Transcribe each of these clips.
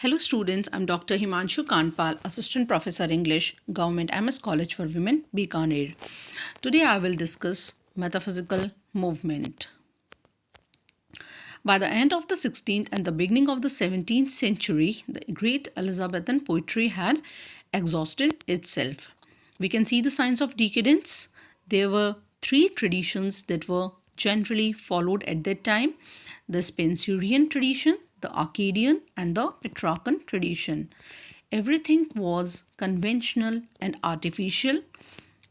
Hello students, I'm Dr. Himanshu Kandpal, Assistant Professor English, Government MS College for Women, Bikaner. Today I will discuss metaphysical movement. By the end of the 16th and the beginning of the 17th century, the great Elizabethan poetry had exhausted itself. We can see the signs of decadence. There were three traditions that were generally followed at that time: the Spenserian tradition, the Arcadian, and the Petrarchan tradition. Everything was conventional and artificial.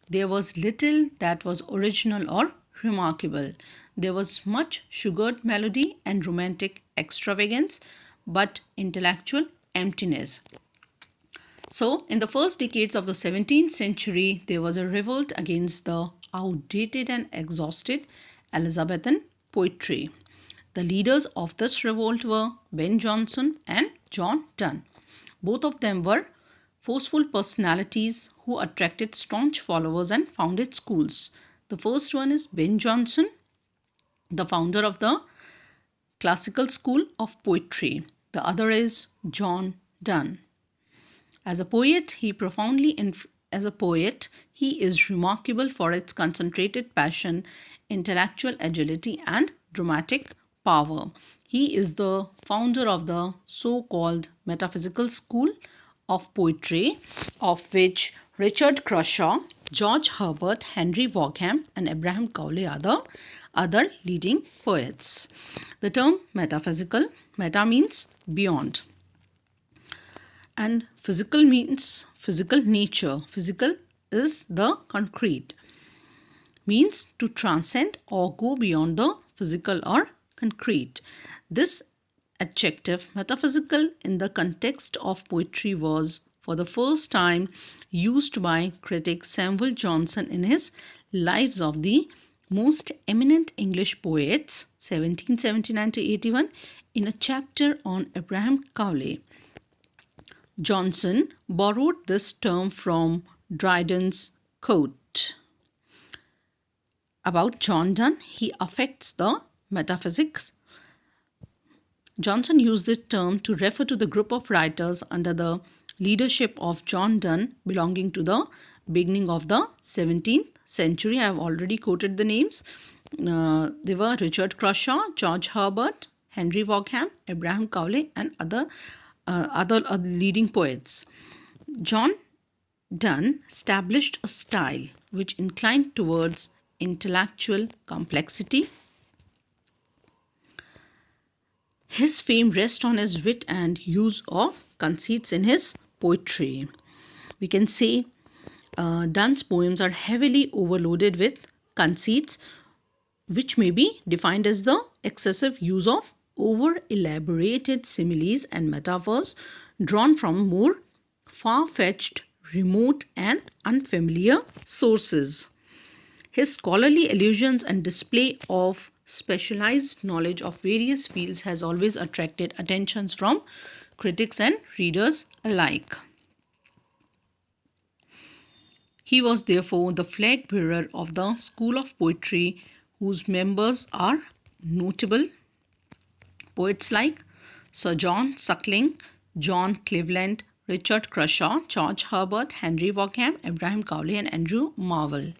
There was little that was original or remarkable. There was much sugared melody and romantic extravagance, but intellectual emptiness. So, in the first decades of the 17th century, there was a revolt against the outdated and exhausted Elizabethan poetry. The leaders of this revolt were Ben Jonson and John Donne. Both of them were forceful personalities who attracted staunch followers and founded schools. The first one is Ben Jonson, the founder of the classical school of poetry. The other is John Donne. As a poet, he is remarkable for its concentrated passion, intellectual agility, and dramatic power. He is the founder of the so-called metaphysical school of poetry, of which Richard Crashaw, George Herbert, Henry Vaughan, and Abraham Cowley are the other leading poets. The term metaphysical, meta means beyond, and physical means physical nature. Physical is the concrete, means to transcend or go beyond the physical or concrete. This adjective metaphysical in the context of poetry was for the first time used by critic Samuel Johnson in his Lives of the Most Eminent English Poets 1779 to 81 in a chapter on Abraham Cowley. Johnson borrowed this term from Dryden's quote. About John Donne, he affects the metaphysics. Johnson used this term to refer to the group of writers under the leadership of John Donne belonging to the beginning of the 17th century. I have already quoted the names. They were Richard Crashaw, George Herbert, Henry Vaughan, Abraham Cowley, and other leading poets. John Donne established a style which inclined towards intellectual complexity. His fame rests on his wit and use of conceits in his poetry. We can say Donne's poems are heavily overloaded with conceits, which may be defined as the excessive use of over-elaborated similes and metaphors drawn from more far-fetched, remote, and unfamiliar sources. His scholarly allusions and display of specialized knowledge of various fields has always attracted attentions from critics and readers alike. He was therefore the flag bearer of the school of poetry, whose members are notable poets like Sir John Suckling, John Cleveland, Richard Crashaw, George Herbert, Henry Vaughan, Abraham Cowley, and Andrew Marvell.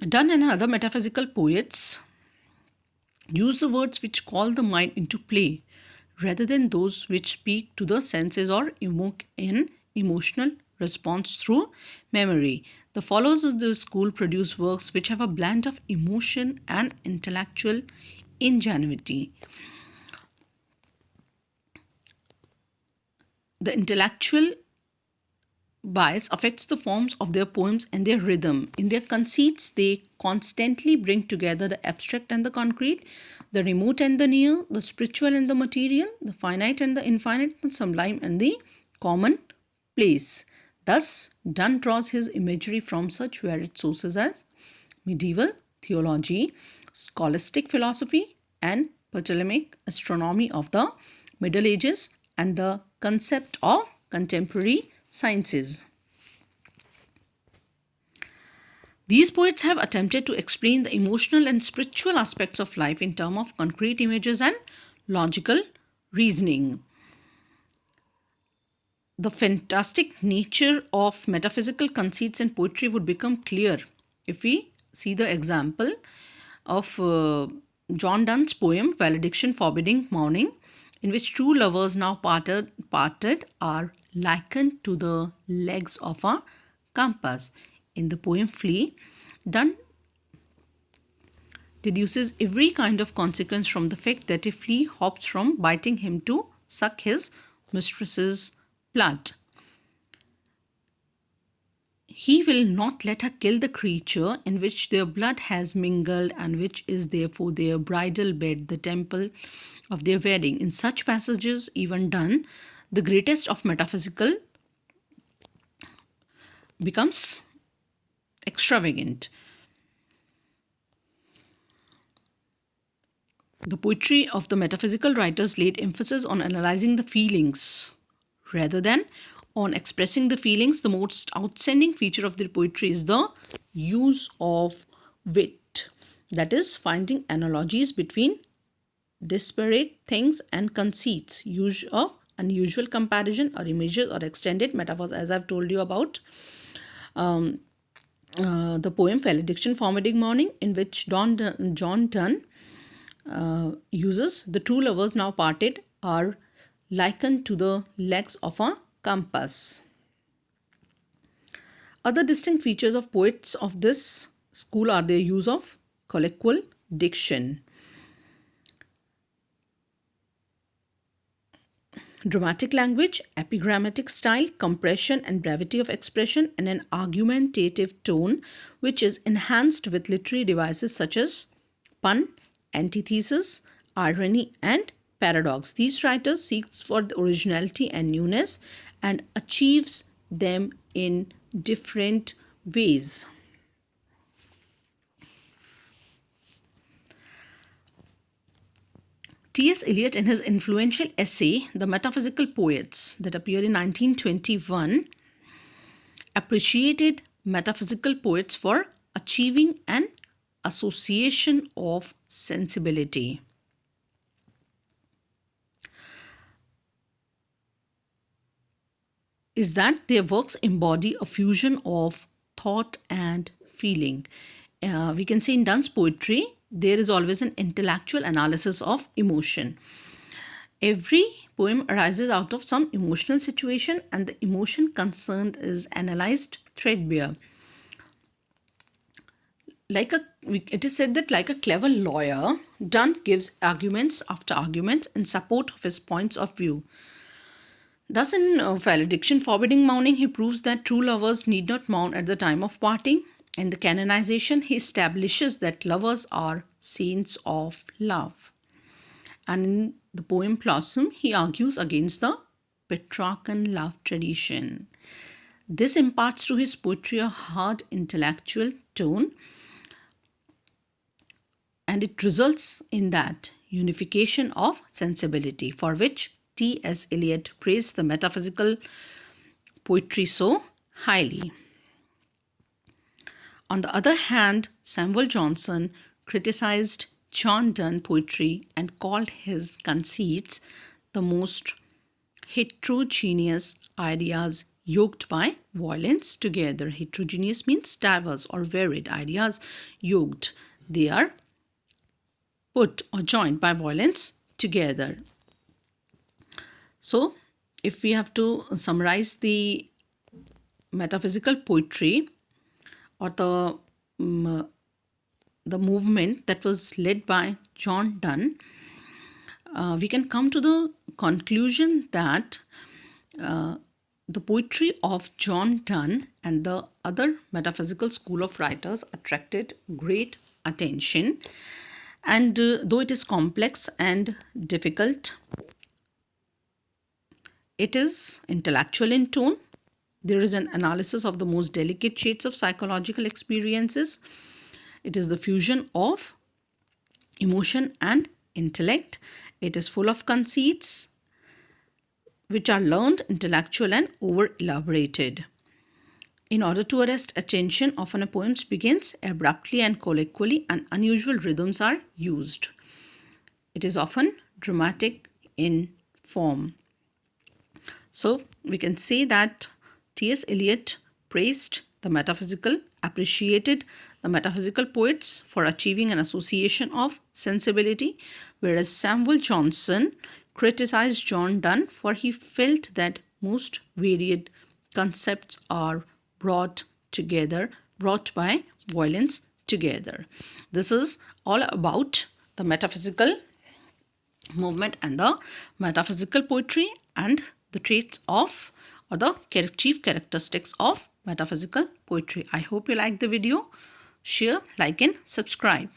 Donne and other metaphysical poets use the words which call the mind into play rather than those which speak to the senses or evoke an emotional response through memory. The followers of this school produce works which have a blend of emotion and intellectual ingenuity. The intellectual bias affects the forms of their poems and their rhythm. In their conceits, they constantly bring together the abstract and the concrete, the remote and the near, the spiritual and the material, the finite and the infinite, the sublime and the commonplace. Thus, Donne draws his imagery from such varied sources as medieval theology, scholastic philosophy, and Ptolemaic astronomy of the Middle Ages, and the concept of contemporary sciences. These poets have attempted to explain the emotional and spiritual aspects of life in terms of concrete images and logical reasoning. The fantastic nature of metaphysical conceits in poetry would become clear if we see the example of John Donne's poem Valediction Forbidding Mourning, in which two lovers now parted are likened to the legs of a compass. In the poem Flea, Donne deduces every kind of consequence from the fact that a flea hops from biting him to suck his mistress's blood. He will not let her kill the creature in which their blood has mingled and which is therefore their bridal bed, the temple of their wedding. In such passages, even Donne, the greatest of metaphysical, becomes extravagant. The poetry of the metaphysical writers laid emphasis on analyzing the feelings rather than on expressing the feelings. The most outstanding feature of their poetry is the use of wit, that is, finding analogies between disparate things and conceits, use of unusual comparison or images or extended metaphors, as I've told you about the poem Valediction Forbidding Mourning, in which John Donne uses the two lovers now parted are likened to the legs of a compass. Other distinct features of poets of this school are their use of colloquial diction, dramatic language, epigrammatic style, compression and brevity of expression, and an argumentative tone which is enhanced with literary devices such as pun, antithesis, irony, and paradox. These writers seek for the originality and newness and achieves them in different ways. T.S. Eliot, in his influential essay, The Metaphysical Poets, that appeared in 1921, appreciated metaphysical poets for achieving an association of sensibility. Is that their works embody a fusion of thought and feeling. We can say in Donne's poetry, there is always an intellectual analysis of emotion. Every poem arises out of some emotional situation, and the emotion concerned is analyzed threadbare. It is said that like a clever lawyer, Donne gives arguments after arguments in support of his points of view. Thus, in Valediction Forbidding Mourning, he proves that true lovers need not mourn at the time of parting. In the canonization, he establishes that lovers are saints of love. And in the poem Blossom, he argues against the Petrarchan love tradition. This imparts to his poetry a hard intellectual tone, and it results in that unification of sensibility for which T.S. Eliot praised the metaphysical poetry so highly. On the other hand, Samuel Johnson criticized John Donne poetry and called his conceits the most heterogeneous ideas yoked by violence together. Heterogeneous means diverse or varied ideas yoked. They are put or joined by violence together. So, if we have to summarize the metaphysical poetry or the movement that was led by John Donne, we can come to the conclusion that the poetry of John Donne and the other metaphysical school of writers attracted great attention. And though it is complex and difficult, it is intellectual in tone. There is an analysis of the most delicate shades of psychological experiences. It is the fusion of emotion and intellect. It is full of conceits which are learned, intellectual, and over-elaborated. In order to arrest attention, often a poem begins abruptly and colloquially, and unusual rhythms are used. It is often dramatic in form. So we can say that T.S. Eliot praised the metaphysical, appreciated the metaphysical poets for achieving an association of sensibility, whereas Samuel Johnson criticized John Donne for he felt that most varied concepts are brought together, brought by violence together. This is all about the metaphysical movement and the metaphysical poetry and the traits of or the chief characteristics of metaphysical poetry. I hope you like the video. Share, like and subscribe.